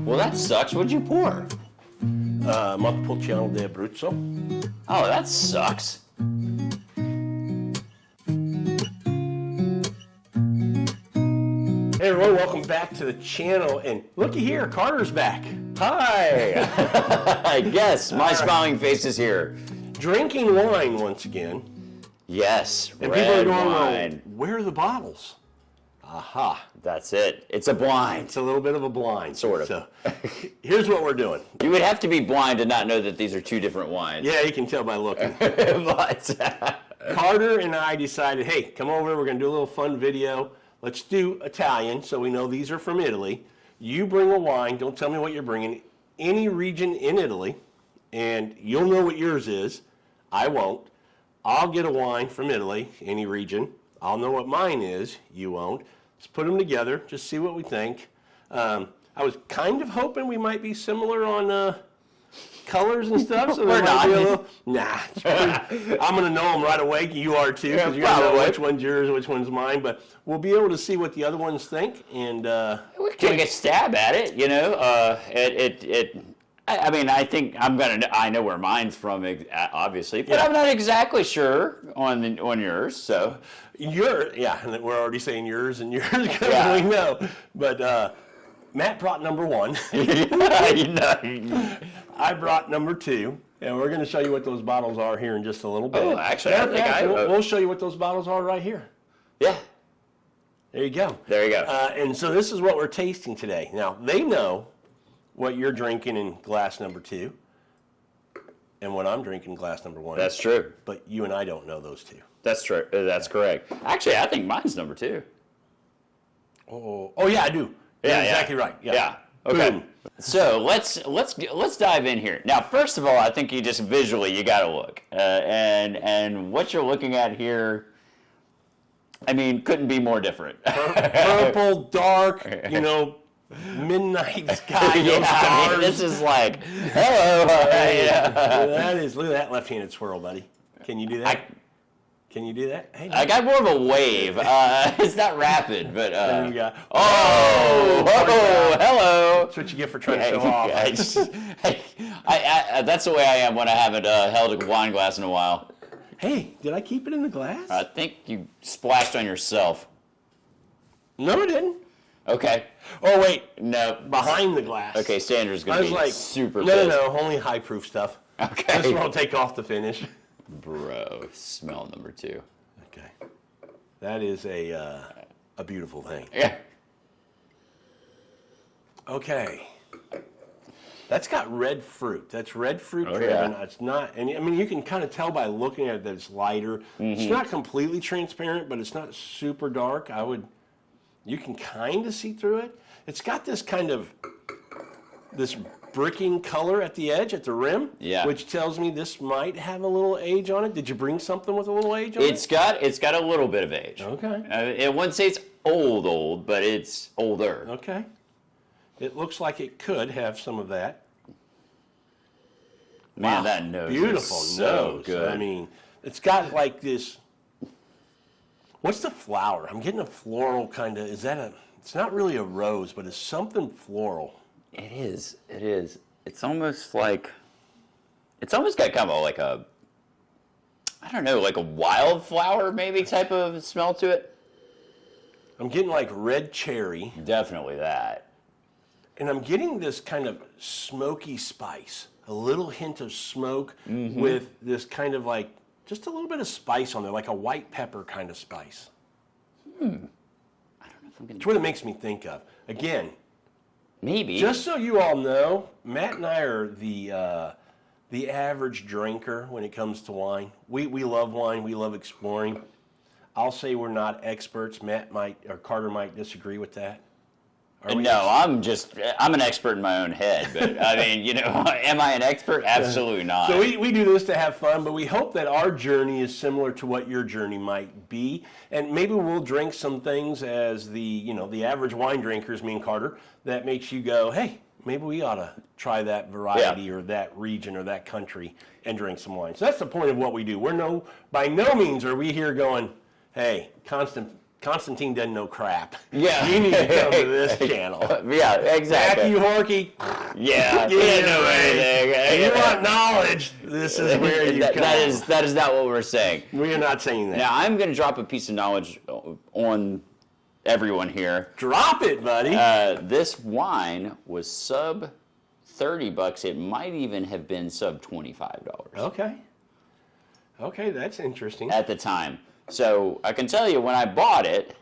Well, that sucks. What'd you pour? Montepulciano di Abruzzo. Oh, that sucks. Hey everyone, welcome back to the channel, and looky here, Carter's back. Hi. I guess my smiling face is here. Drinking wine once again. Yes, And red people are going, wine. well, where are the bottles? Aha. That's it. It's a blind. It's a little bit of a blind. Sort of. So, here's what we're doing. You would have to be blind to not know that these are two different wines. Yeah, you can tell by looking. But Carter and I decided, hey, come over, we're going to do a little fun video. Let's do Italian, so we know these are from Italy. You bring a wine, don't tell me what you're bringing, any region in Italy, and you'll know what yours is. I won't. I'll get a wine from Italy, any region. I'll know what mine is, you won't. Let's put them together, just see what we think. I was kind of hoping we might be similar on colors and stuff, so there might be a little. Nah, I'm gonna know them right away. You are too, because you're gonna know which one's yours, which one's mine. But we'll be able to see what the other ones think, and we can take a stab at it. You know, I mean, I think I know where mine's from, obviously, but I'm not exactly sure on yours. So and we're already saying yours and yours because we know. But Matt brought number one. I brought number two, and we're going to show you what those bottles are here in just a little bit. Oh, actually, I think we'll show you what those bottles are right here. Yeah. There you go. There you go. And so this is what we're tasting today. Now, they know what you're drinking in glass number two and what I'm drinking in glass number one. That's true. But you and I don't know those two. That's true. That's correct. Actually, I think mine's number two. Oh yeah, I do. Yeah, exactly right. Yeah. Okay. Boom. So let's dive in here. Now, first of all, I think you just visually you got to look, and what you're looking at here, I mean, couldn't be more different. Purple, dark, midnight sky, no stars. I mean, this is like, hello. That is. Look at that left-handed swirl, buddy. Can you do that? Can you do that? Hey, I got more of a wave. It's not rapid, but there you go. Hello. That's what you get for trying to show off. That's the way I am when I haven't held a wine glass in a while. Hey, did I keep it in the glass? I think you splashed on yourself. No, I didn't. Okay. Oh wait, no, behind the glass. Okay, Sandra's gonna be super pissed. No, only high proof stuff. Okay. This one will take off the finish. Bro, smell number two. Okay, that is a beautiful thing. Yeah. Okay, that's got red fruit. That's red fruit driven. Yeah. It's not, and I mean you can kind of tell by looking at it that it's lighter. It's not completely transparent, but it's not super dark. You can kind of see through it. It's got this kind of bricking color at the edge, at the rim, which tells me this might have a little age on it. Did you bring something with a little age on it? It's got a little bit of age. Okay. I wouldn't say it's old, but it's older. Okay. It looks like it could have some of that. Man, wow, that nose beautiful is so nose. good. I mean, it's got like this. What's the flower? I'm getting a floral kind of. It's not really a rose, but it's something floral. It is. It's almost got kind of like a, I don't know, like a wildflower maybe type of smell to it. I'm getting like red cherry. Definitely that. And I'm getting this kind of smoky spice, a little hint of smoke with this kind of like, just a little bit of spice on there, like a white pepper kind of spice. I don't know if I'm It's what it makes me think of. Again, maybe. Just so you all know, Matt and I are the average drinker when it comes to wine. We love wine. We love exploring. I'll say we're not experts. Carter might disagree with that. No, I'm an expert in my own head, but I mean, am I an expert? Absolutely not. So we do this to have fun, but we hope that our journey is similar to what your journey might be. And maybe we'll drink some things as the average wine drinkers, me and Carter, that makes you go, hey, maybe we ought to try that variety or that region or that country and drink some wine. So that's the point of what we do. By no means are we here going, hey, constant Constantine doesn't know crap. Yeah. You need to come to this channel. Yeah, exactly. Matthew Horky. Yeah, he didn't know anything. If you want knowledge, this is where you come. That is not what we're saying. We are not saying that. Now, I'm going to drop a piece of knowledge on everyone here. Drop it, buddy. This wine was sub $30. It might even have been sub $25. Okay. Okay, that's interesting. At the time. So I can tell you, when I bought it,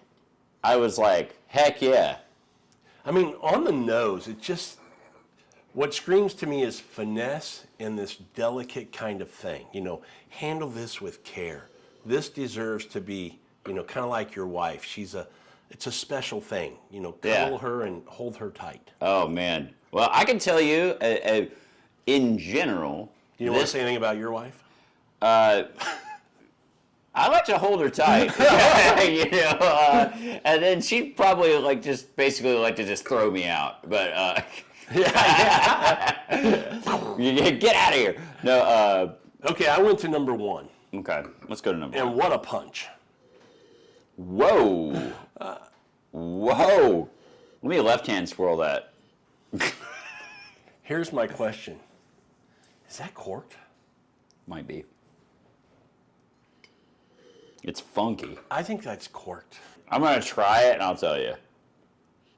I was like, heck yeah. I mean, on the nose, it just, what screams to me is finesse and this delicate kind of thing. You know, handle this with care. This deserves to be, you know, kind of like your wife. It's a special thing. You know, cuddle her and hold her tight. Oh, man. Well, I can tell you, in general. Do you want to say anything about your wife? I like to hold her tight, you know, and then she'd probably basically like to just throw me out. But get out of here. No. Okay, I went to number 1. Okay, let's go to number 1. And what a punch! Whoa, whoa! Let me left-hand swirl that. Here's my question: is that corked? Might be. It's funky. I think that's corked. I'm gonna try it and I'll tell you.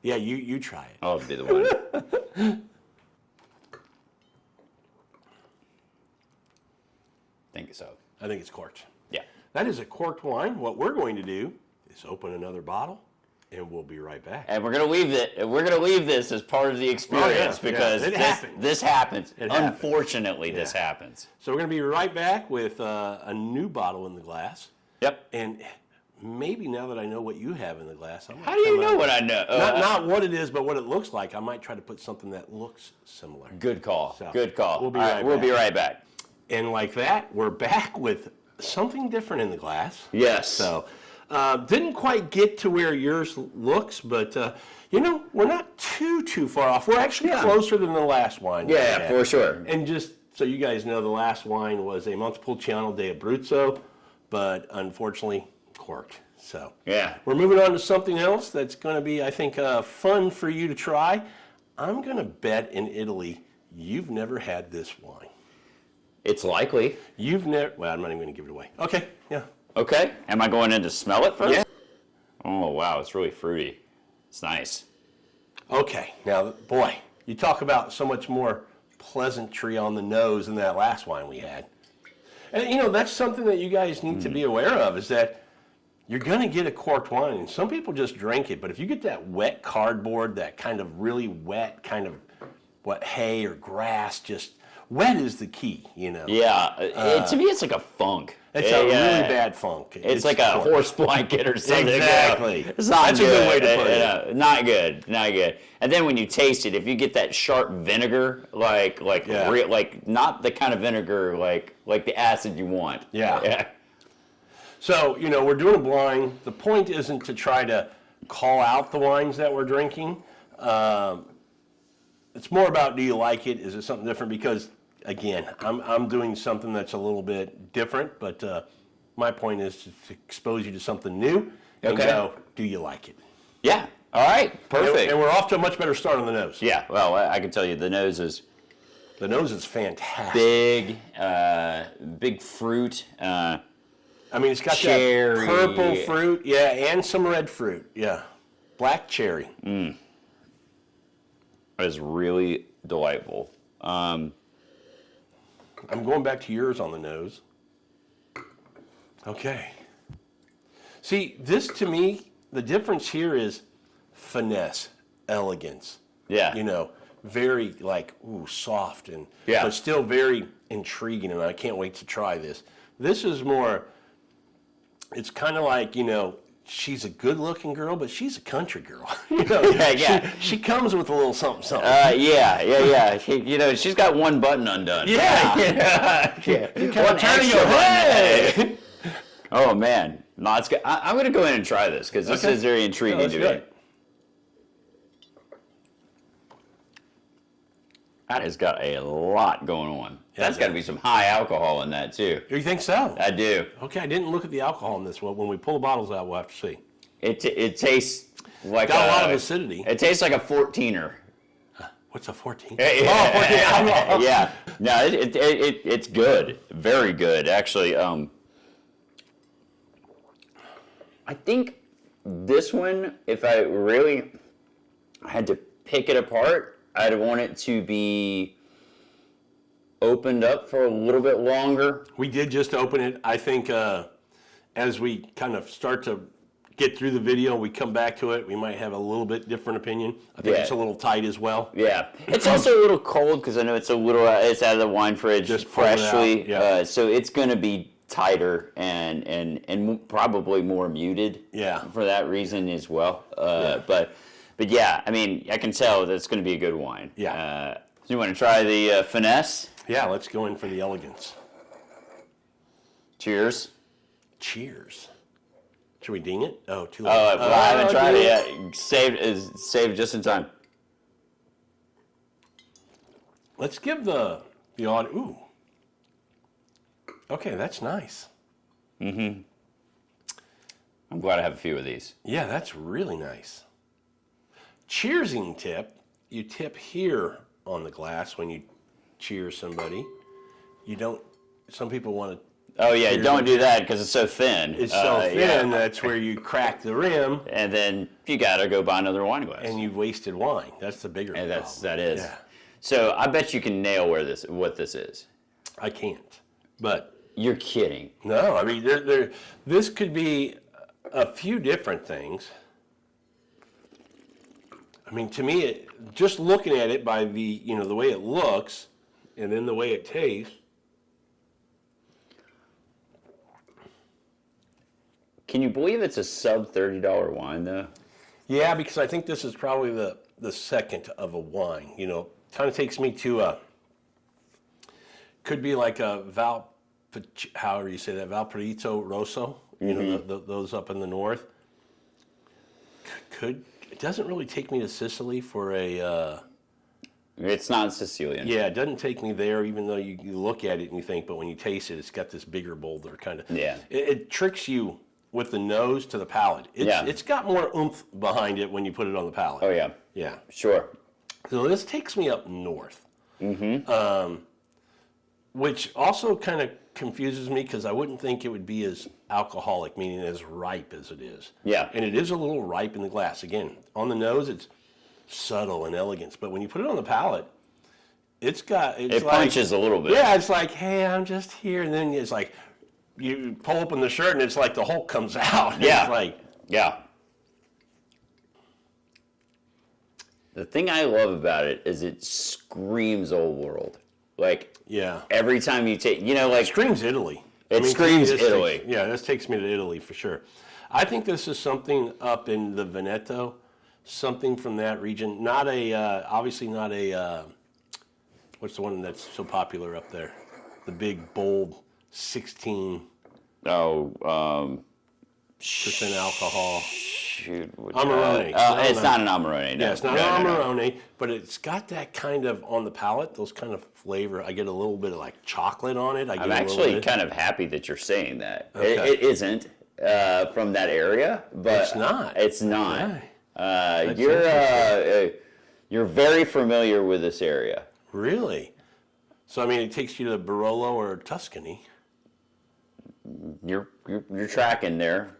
Yeah, you try it. I'll be the one. Think so. I think it's corked. Yeah. That is a corked wine. What we're going to do is open another bottle, and we'll be right back. And we're gonna leave it. We're gonna leave this as part of the experience because It happens. this happens. It happens. Unfortunately, this happens. So we're going to be right back with a new bottle in the glass. Yep. And maybe now that I know what you have in the glass, I'm How do you know what I know? Not what it is, but what it looks like. I might try to put something that looks similar. Good call. So, Good call. we'll be All right We'll back. be right back. And like that, we're back with something different in the glass. Yes. So, didn't quite get to where yours looks, but you know, we're not too far off. We're actually closer than the last wine. Yeah, for sure. And just so you guys know, the last wine was a Montepulciano de Abruzzo, but unfortunately corked. So Yeah. we're moving on to something else that's going to be, I think, fun for you to try. I'm going to bet in Italy you've never had this wine. It's likely. You've never. Well, I'm not even going to give it away. Okay. Yeah. Okay. Am I going in to smell it first? Yeah. Oh wow, it's really fruity. It's nice. Okay. Now, boy, you talk about so much more pleasantry on the nose than that last wine we had. And you know, that's something that you guys need to be aware of, is that you're going to get a corked wine, and some people just drink it. But if you get that wet cardboard, that kind of really wet, kind of hay or grass, just wet is the key, you know. Yeah. To me, it's like a funk. It's a really bad funk. It's like a corked. horse blanket or something. Exactly. It's not That's good. a good way to put it. Not good. Not good. And then when you taste it, if you get that sharp vinegar, like not the kind of vinegar like the acid you want. Yeah. So, you know, we're doing a blind. The point isn't to try to call out the wines that we're drinking. It's more about, do you like it? Is it something different? Because, again, I'm doing something that's a little bit different, but my point is to expose you to something new and go, do you like it? Yeah. All right. Perfect. And we're off to a much better start on the nose. Yeah. Well, I can tell you the nose is fantastic. big fruit. I mean, it's got cherry. that purple fruit, yeah, and some red fruit, yeah. Black cherry. It is really delightful. I'm going back to yours on the nose. Okay. See, this to me, the difference here is finesse, elegance. Yeah. You know, very soft and but still very intriguing, and I can't wait to try this. This is more, it's kind of like, you know, she's a good-looking girl, but she's a country girl. You know, She comes with a little something. Yeah. You know, she's got one button undone. Yeah. You one extra button. Oh man, no, it's good. I'm going to go in and try this because this is very intriguing to me. That has got a lot going on. That's got to be some high alcohol in that too. You think so? I do. Okay, I didn't look at the alcohol in this one. When we pull the bottles out, we'll have to see. It tastes like Got a lot of acidity. It tastes like a 14er. What's a 14? Yeah. Oh, 14. Yeah. No, it's good. Very good, actually. I think this one, if I really had to pick it apart, I'd want it to be opened up for a little bit longer. We did just open it. I think as we kind of start to get through the video, we come back to it, we might have a little bit different opinion. I think it's a little tight as well. Yeah. It's also a little cold because I know it's it's out of the wine fridge Just freshly. Yeah. So it's going to be tighter and probably more muted. Yeah. For that reason as well. But yeah, I mean, I can tell that it's going to be a good wine. Yeah. So you want to try the finesse? Yeah, let's go in for the elegance. Cheers. Cheers. Should we ding it? Oh, too late. Oh, well, I haven't tried it yet. Saved just in time. Let's give the audience. Ooh. Okay, that's nice. I'm glad I have a few of these. Yeah, that's really nice. Cheersing tip. You tip here on the glass when you cheers somebody. You don't. Some people want to. Oh yeah, don't do that because it's so thin. It's so thin. That's where you crack the rim, and then you gotta go buy another wine glass. and you've wasted wine. That's the bigger problem. That is. Yeah. So I bet you can nail what this is. I can't. But You're kidding. no, I mean, this could be a few different things. I mean, to me, just looking at it by the way it looks, and then the way it tastes. Can you believe it's a sub $30 wine though? Yeah, because I think this is probably the second of a wine. Kind of takes me to could be like a however you say that, Valparaiso Rosso. Those up in the north. It doesn't really take me to Sicily for a. It's not Sicilian. Yeah, it doesn't take me there, even though you look at it and you think, but when you taste it, it's got this bigger, bolder kind of. Yeah. It tricks you with the nose to the palate. It's got more oomph behind it when you put it on the palate. Oh yeah. Yeah. Sure. So this takes me up north. Which also kind of confuses me because I wouldn't think it would be as alcoholic, meaning as ripe as it is. Yeah. And it is a little ripe in the glass. Again, on the nose, it's subtle and elegance, but when you put it on the palate, it punches a little bit. Yeah, it's like, hey, I'm just here, and then it's like you pull open the shirt and it's like the Hulk comes out. Yeah. It's like, yeah. The thing I love about it is it screams old world. Like, yeah, every time you take, like... It screams Italy. Screams Italy. This takes me to Italy for sure. I think this is something up in the Veneto, something from that region. Not obviously not what's the one that's so popular up there? The big, bold 16%. Percent alcohol. Shoot. Amarone. It's not an Amarone. No. Yeah, it's not an Amarone, but it's got that kind of, on the palate, those kind of flavor. I get a little bit of like chocolate on it. I'm actually kind of happy that you're saying that. Okay. It isn't from that area, but It's not. It's not. Okay. You're very familiar with this area. Really? So I mean, it takes you to Barolo or Tuscany. You're tracking there.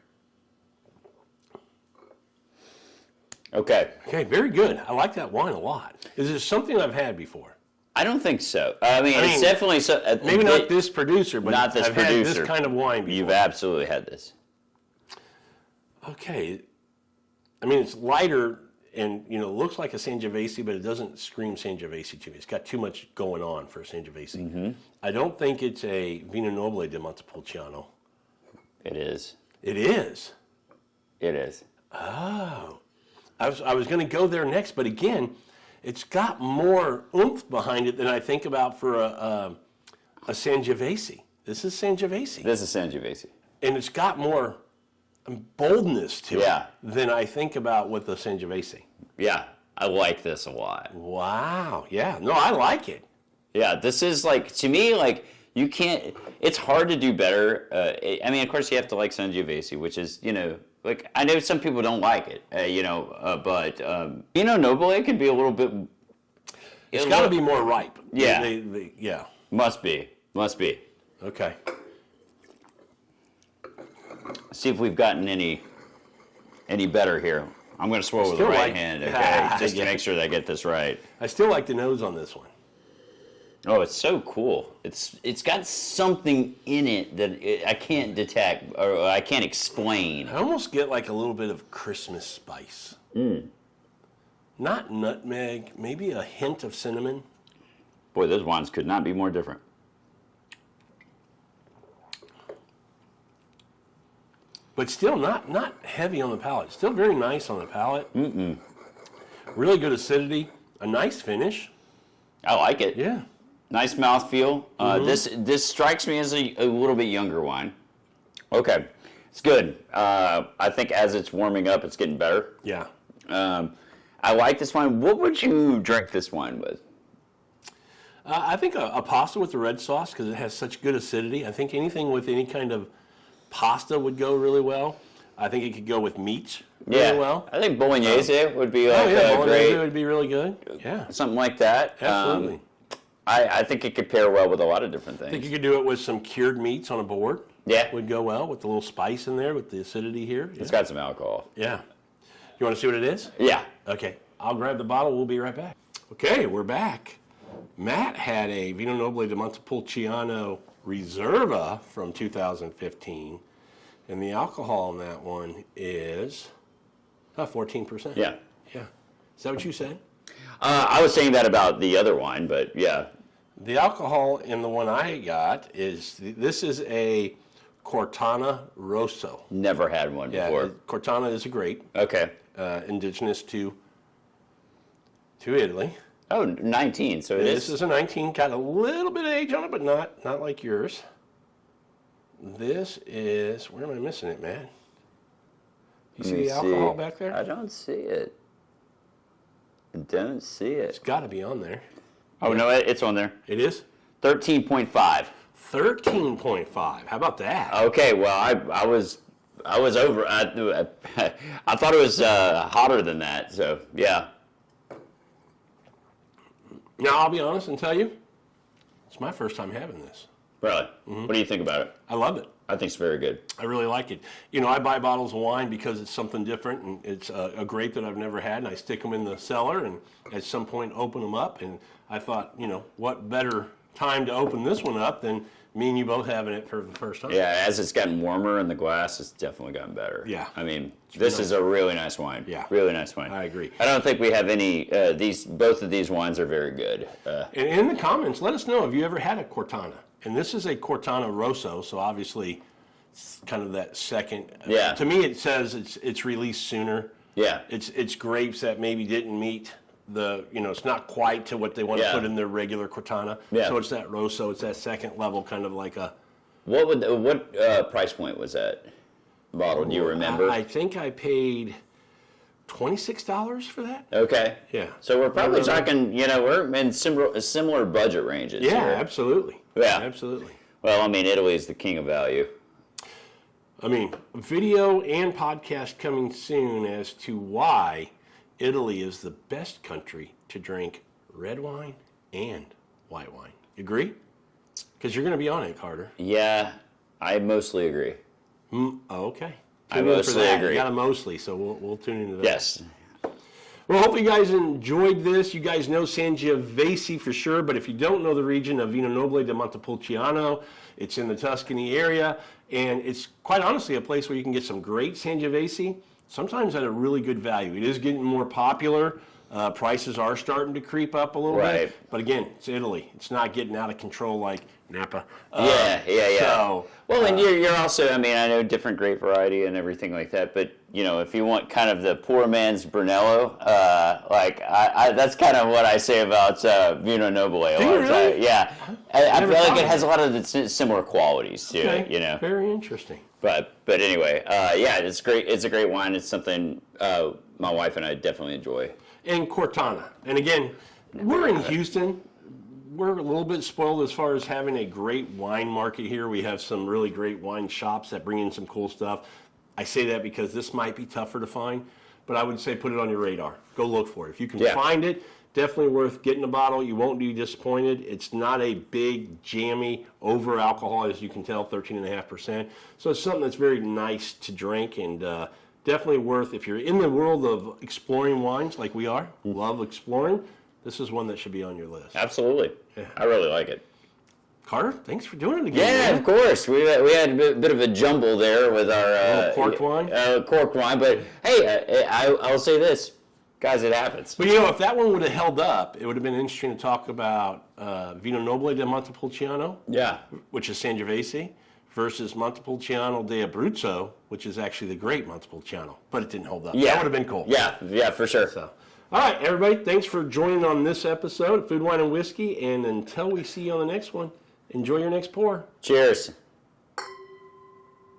Okay. Okay, very good. I like that wine a lot. Is it something I've had before? I don't think so. I mean, it's definitely so. Maybe not this producer, but not this I've producer. had this kind of wine before. You've absolutely had this. Okay. I mean, it's lighter and, looks like a Sangiovese, but it doesn't scream Sangiovese to me. It's got too much going on for a Sangiovese. Mm-hmm. I don't think it's a Vino Nobile di Montepulciano. It is. It is? It is. Oh. I was going to go there next, but again, it's got more oomph behind it than I think about for a Sangiovese. This is Sangiovese. This is Sangiovese. And it's got more boldness to Yeah. it than I think about with the Sangiovese. Yeah, I like this a lot. Wow. Yeah. No, I like it. Yeah, this is like, to me, like, it's hard to do better. I mean, of course, you have to like Sangiovese, which is, like I know some people don't like it, but Pinot Noble could be a little bit. It's got to be more ripe. Yeah. Yeah. Must be. Okay. See if we've gotten any better here. I'm going to swirl with the right hand, okay, just to make sure that I get this right. I still like the nose on this one. Oh, it's so cool. It's got something in it that I can't detect or I can't explain. I almost get like a little bit of Christmas spice. Not nutmeg, maybe a hint of cinnamon. Boy, those wines could not be more different. But still not heavy on the palate. Still very nice on the palate. Really good acidity. A nice finish. I like it. Yeah. Nice mouthfeel. This strikes me as a little bit younger wine. Okay, it's good. I think as it's warming up, it's getting better. Yeah. I like this wine. What would you drink this wine with? I think a pasta with the red sauce because it has such good acidity. I think anything with any kind of pasta would go really well. I think it could go with meats really well. I think bolognese would be bolognese great. would be really good. Yeah. Something like that. Absolutely. I think it could pair well with a lot of different things. I think you could do it with some cured meats on a board. Yeah. Would go well with the little spice in there with the acidity here. It's got some alcohol. Yeah. You want to see what it is? Yeah. Okay. I'll grab the bottle. We'll be right back. Okay, we're back. Matt had a Vino Nobile di Montepulciano Reserva from 2015, and the alcohol in that one is 14%. Yeah. Yeah. Is that what you said? I was saying that about the other wine, but yeah. The alcohol in the one I got this is a Cortana Rosso. Never had one before. Cortana is a grape. Okay. Indigenous to Italy. Oh, 19. So This is a 19. Got a little bit of age on it, but not like yours. This is, where am I missing it, man? You see the alcohol back there? I don't see it. I don't see it. It's got to be on there. Oh, no, it's on there. It is? 13.5. 13.5. How about that? Okay, well, I was over. I thought it was hotter than that. So yeah. Now I'll be honest and tell you, it's my first time having this. Really? What do you think about it? I love it. I think it's very good. I really like it. You know, I buy bottles of wine because it's something different, and it's a grape that I've never had, and I stick them in the cellar, and at some point open them up, and I thought, you know, what better time to open this one up than me and you both having it for the first time. Yeah, as it's gotten warmer in the glass, it's definitely gotten better. Yeah. I mean, this is a really nice wine. Yeah. Really nice wine. I agree. I don't think we have any, both of these wines are very good. And in the comments, let us know, have you ever had a Cortana? And this is a Cortana Rosso, so obviously it's kind of that second. Yeah. To me, it says it's released sooner. Yeah. It's grapes that maybe didn't meet it's not quite to what they want to put in their regular Cortana. Yeah. So it's that Rosso, it's that second level, kind of like a. What price point was that bottle? Do you remember? I think I paid $26 for that. Okay. Yeah. So we're probably talking, we're in similar budget ranges. Yeah, here. absolutely. Yeah. Absolutely. Well, I mean, Italy is the king of value. I mean, video and podcast coming soon as to why Italy is the best country to drink red wine and white wine. You agree? Because you're going to be on it, Carter. Yeah, I mostly agree. Okay. I mostly agree. You got a mostly, so we'll tune into that. Yes. Well, hopefully you guys enjoyed this. You guys know Sangiovese for sure, but if you don't know the region of Vino Nobile di Montepulciano, it's in the Tuscany area, and it's quite honestly a place where you can get some great Sangiovese, sometimes at a really good value. It is getting more popular. Prices are starting to creep up a little bit, but again, it's Italy. It's not getting out of control like Napa. Yeah. So, well, and you're also, I mean, I know different grape variety and everything like that, but if you want kind of the poor man's Brunello, that's kind of what I say about Vino Nobile. Do you really? Yeah, I feel like it has a lot of the similar qualities to it. Very interesting. But anyway, it's great. It's a great wine. It's something my wife and I definitely enjoy. And Cortana. And again, we're in Houston. We're a little bit spoiled as far as having a great wine market here. We have some really great wine shops that bring in some cool stuff. I say that because this might be tougher to find, but I would say put it on your radar. Go look for it. If you can find it, definitely worth getting a bottle. You won't be disappointed. It's not a big, jammy, over alcohol, as you can tell, 13.5%. So it's something that's very nice to drink, and definitely worth, if you're in the world of exploring wines like we are, love exploring, this is one that should be on your list. Absolutely. I really like it. Carter, thanks for doing it again. Yeah, man. of course. We had a bit of a jumble there with our corked wine. Corked wine, but hey, I'll say this, guys, it happens. But if that one would have held up, it would have been interesting to talk about Vino Nobile de Montepulciano, which is Sangiovese, versus Montepulciano de Abruzzo, which is actually the great Montepulciano. But it didn't hold up. Yeah. That would have been cool. Yeah, for sure. So, all right, everybody, thanks for joining on this episode of Food, Wine, and Whiskey. And until we see you on the next one, enjoy your next pour. Cheers.